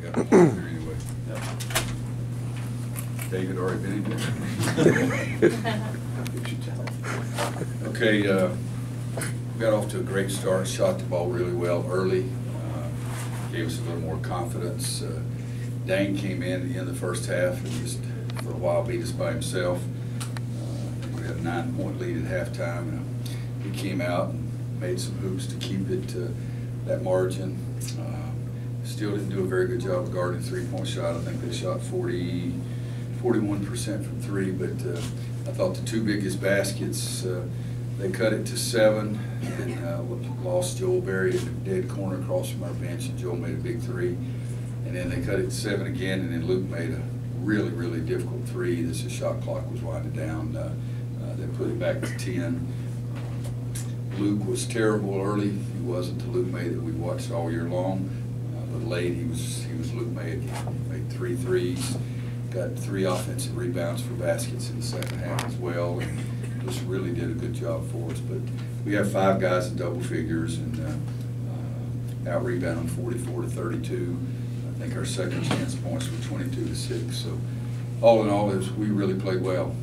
got a point here anyway. Yep. David already been in there. Okay, got off to a great start, shot the ball really well early, gave us a little more confidence. Dane came in the first half and just for a while beat us by himself. We had a 9-point lead at halftime, and he came out and made some hoops to keep it to that margin. Still didn't do a very good job guarding the three-point shot. I think they shot 41% from three, but I thought the two biggest baskets, they cut it to 7, and lost Joel Berry in the dead corner across from our bench, and Joel made a big three. And then they cut it to 7 again, and then Luke made a really, really difficult three. The shot clock was winding down. They put it back to 10. Luke was terrible early. He wasn't the Luke May that we watched all year long. But late, he was Luke May again. He made 3 threes, got 3 offensive rebounds for baskets in the second half as well. And just really did a good job for us. But we have 5 guys in double figures and out-rebounded 44-32. I think our second chance points were 22-6. So all in all, we really played well.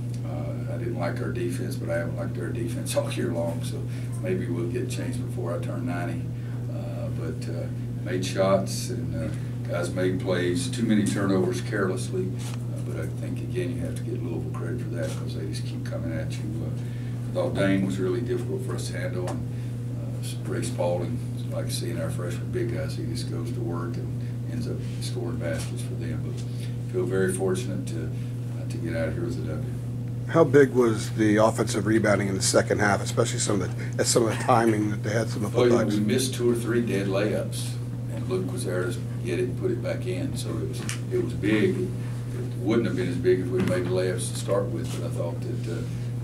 I didn't like our defense, but I haven't liked our defense all year long. So maybe we'll get changed before I turn 90. But made shots and guys made plays. Too many turnovers carelessly. But I think again you have to get Louisville credit for that because they just keep coming at you. I thought Dane was really difficult for us to handle, and Ray Spalding, like seeing our freshman big guys, he just goes to work and ends up scoring baskets for them. But feel very fortunate to get out of here with a W. How big was the offensive rebounding in the second half, especially some of the timing that they had some of the putbacks? We missed 2 or 3 dead layups, and Luke was there to get it and put it back in. So it was big. It wouldn't have been as big if we made the layups to start with, but I thought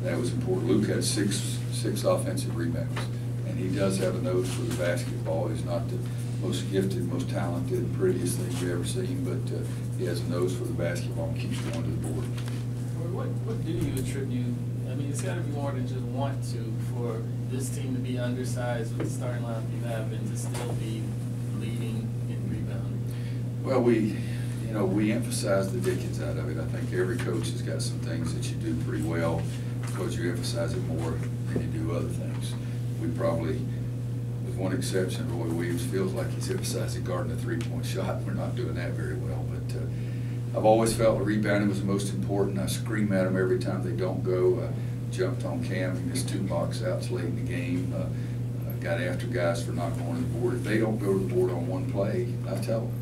that was important. Luke had six offensive rebounds, and he does have a nose for the basketball. He's not the most gifted, most talented, prettiest thing you've ever seen, but he has a nose for the basketball and keeps going to the board. What do you attribute? I mean, it's got to be more than just want to for this team to be undersized with the starting lineup you have and to still be leading in rebounding. Well, we emphasize the dickens out of it. I think every coach has got some things that you do pretty well because you emphasize it more than you do other things. We probably, with one exception, Roy Williams feels like he's emphasizing guarding a three-point shot. We're not doing that very well, but I've always felt the rebounding was the most important. I scream at them every time they don't go. I jumped on Cam. He missed 2 box outs late in the game. Got after guys for not going to the board. If they don't go to the board on one play, I tell them.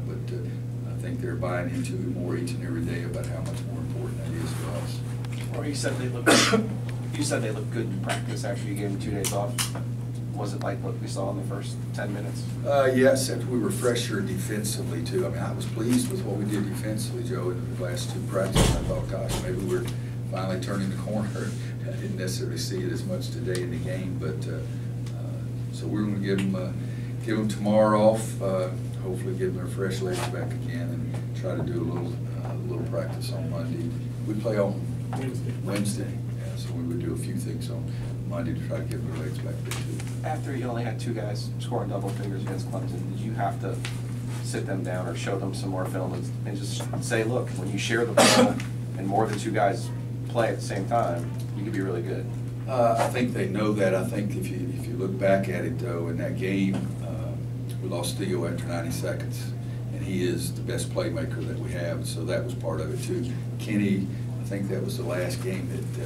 But I think they're buying into it more each and every day about how much more important that is to us. Or you said they look good in practice after you gave them 2 days off. Was it like what we saw in the first 10 minutes? Yeah, except we were fresher defensively too. I mean, I was pleased with what we did defensively, Joe, in the last 2 practices. I thought, gosh, maybe we're finally turning the corner. I didn't necessarily see it as much today in the game, but so we're going to give them tomorrow off. Hopefully, give them their fresh legs back again, and try to do a little practice on Monday. We play on Wednesday, yeah, so we would do a few things on Monday to try to get their legs back there too. After you only had 2 guys scoring double figures against Clemson, did you have to sit them down or show them some more film and just say, look, when you share the ball and more than 2 guys play at the same time, you could be really good? I think they know that. I think if you look back at it though, in that game, we lost Theo after 90 seconds, and he is the best playmaker that we have, so that was part of it too. Kenny, I think that was the last game that,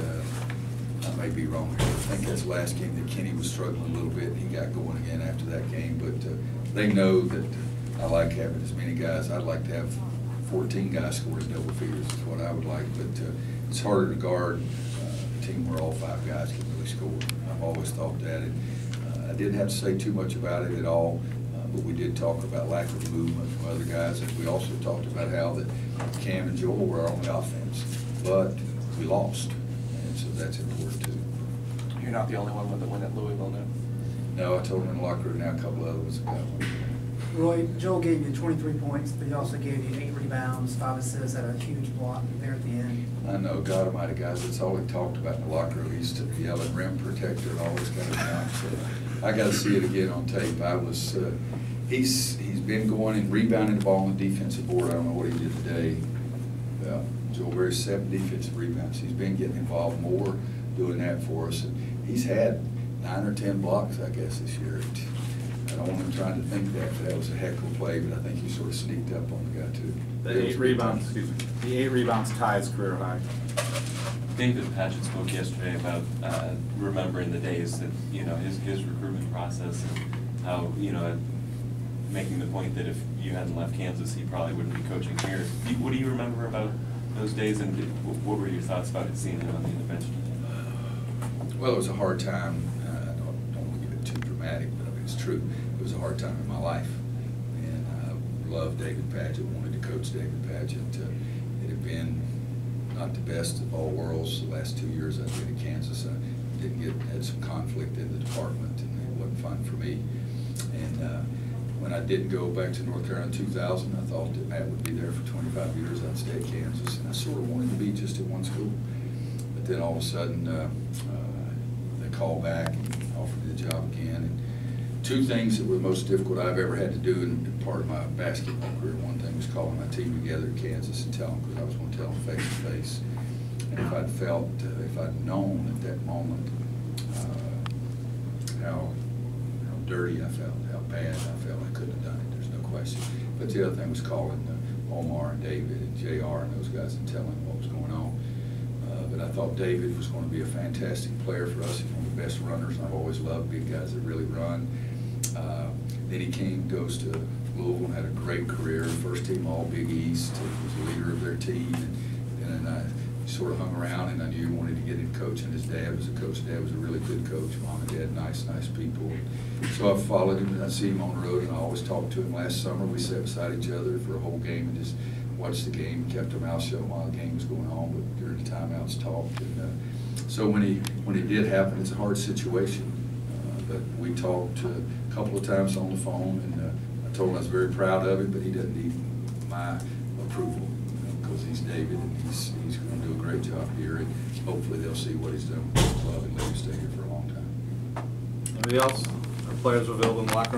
I may be wrong here, I think that's the last game that Kenny was struggling a little bit, and he got going again after that game, but they know that I like having as many guys. I'd like to have 14 guys scoring double figures is what I would like, but it's harder to guard a team where all 5 guys can really score. I've always thought that. And, I didn't have to say too much about it at all. But we did talk about lack of movement from other guys, and we also talked about how that Cam and Joel were our only offense, but we lost, and so that's important too. You're not the only one with the win at Louisville now? No, I told him in the locker room now a couple of others got one. Roy, Joel gave you 23 points, but he also gave you 8 rebounds, 5 assists, had a huge block there at the end. I know, God almighty, guys, that's all we talked about in the locker room. He used to yell at rim protector and all this kind of stuff. So I got to see it again on tape. He's been going and rebounding the ball on the defensive board. I don't know what he did today. Joe Berry's 7 defensive rebounds. He's been getting involved more doing that for us. And he's had 9 or 10 blocks, I guess, this year. I don't want him trying to think that was a heck of a play, but I think he sort of sneaked up on the guy too. The 8 rebounds, excuse me. The 8 rebounds ties career high. David Padgett spoke yesterday about remembering the days that, you know, his recruitment process and how, you know, making the point that if you hadn't left Kansas, he probably wouldn't be coaching here. What do you remember about those days, and what were your thoughts about seeing him on the intervention? Well, it was a hard time. I don't want to get it too dramatic, but I mean, it's true. It was a hard time in my life. And I loved David Padgett, wanted to coach David Padgett. It had been not the best of all worlds the last 2 years I've been in Kansas. I had some conflict in the department, and it wasn't fun for me. And when I didn't go back to North Carolina in 2000, I thought that Matt would be there for 25 years. I'd stay at Kansas, and I sort of wanted to be just at one school. But then all of a sudden, they called back and offered me the job again. And 2 things that were the most difficult I've ever had to do in part of my basketball career. One thing was calling my team together at Kansas and telling them, because I was going to tell them face to face. And if I'd felt, if I'd known at that moment how dirty I felt, how bad I felt, I couldn't have done it. There's no question. But the other thing was calling Omar and David and JR and those guys and telling them what was going on. But I thought David was going to be a fantastic player for us. He's one of the best runners, and I've always loved big guys that really run. Then he goes to Louisville and had a great career. First team All Big East. He was the leader of their team. And then I sort of hung around, and I knew he wanted to get into coaching. His dad was a coach. Dad was a really good coach. Mom and Dad, nice people. So I followed him, and I see him on the road, and I always talked to him. Last summer, we sat beside each other for a whole game and just watched the game, kept our mouth shut while the game was going on, but during the timeouts talked. And so when it did happen, it's a hard situation. But we talked a couple of times on the phone, and I told him I was very proud of him, but he doesn't need my approval, because he's David, and he's going to do a great job here, and hopefully they'll see what he's done with the club and let him stay here for a long time. Anybody else? Our players available in the locker room?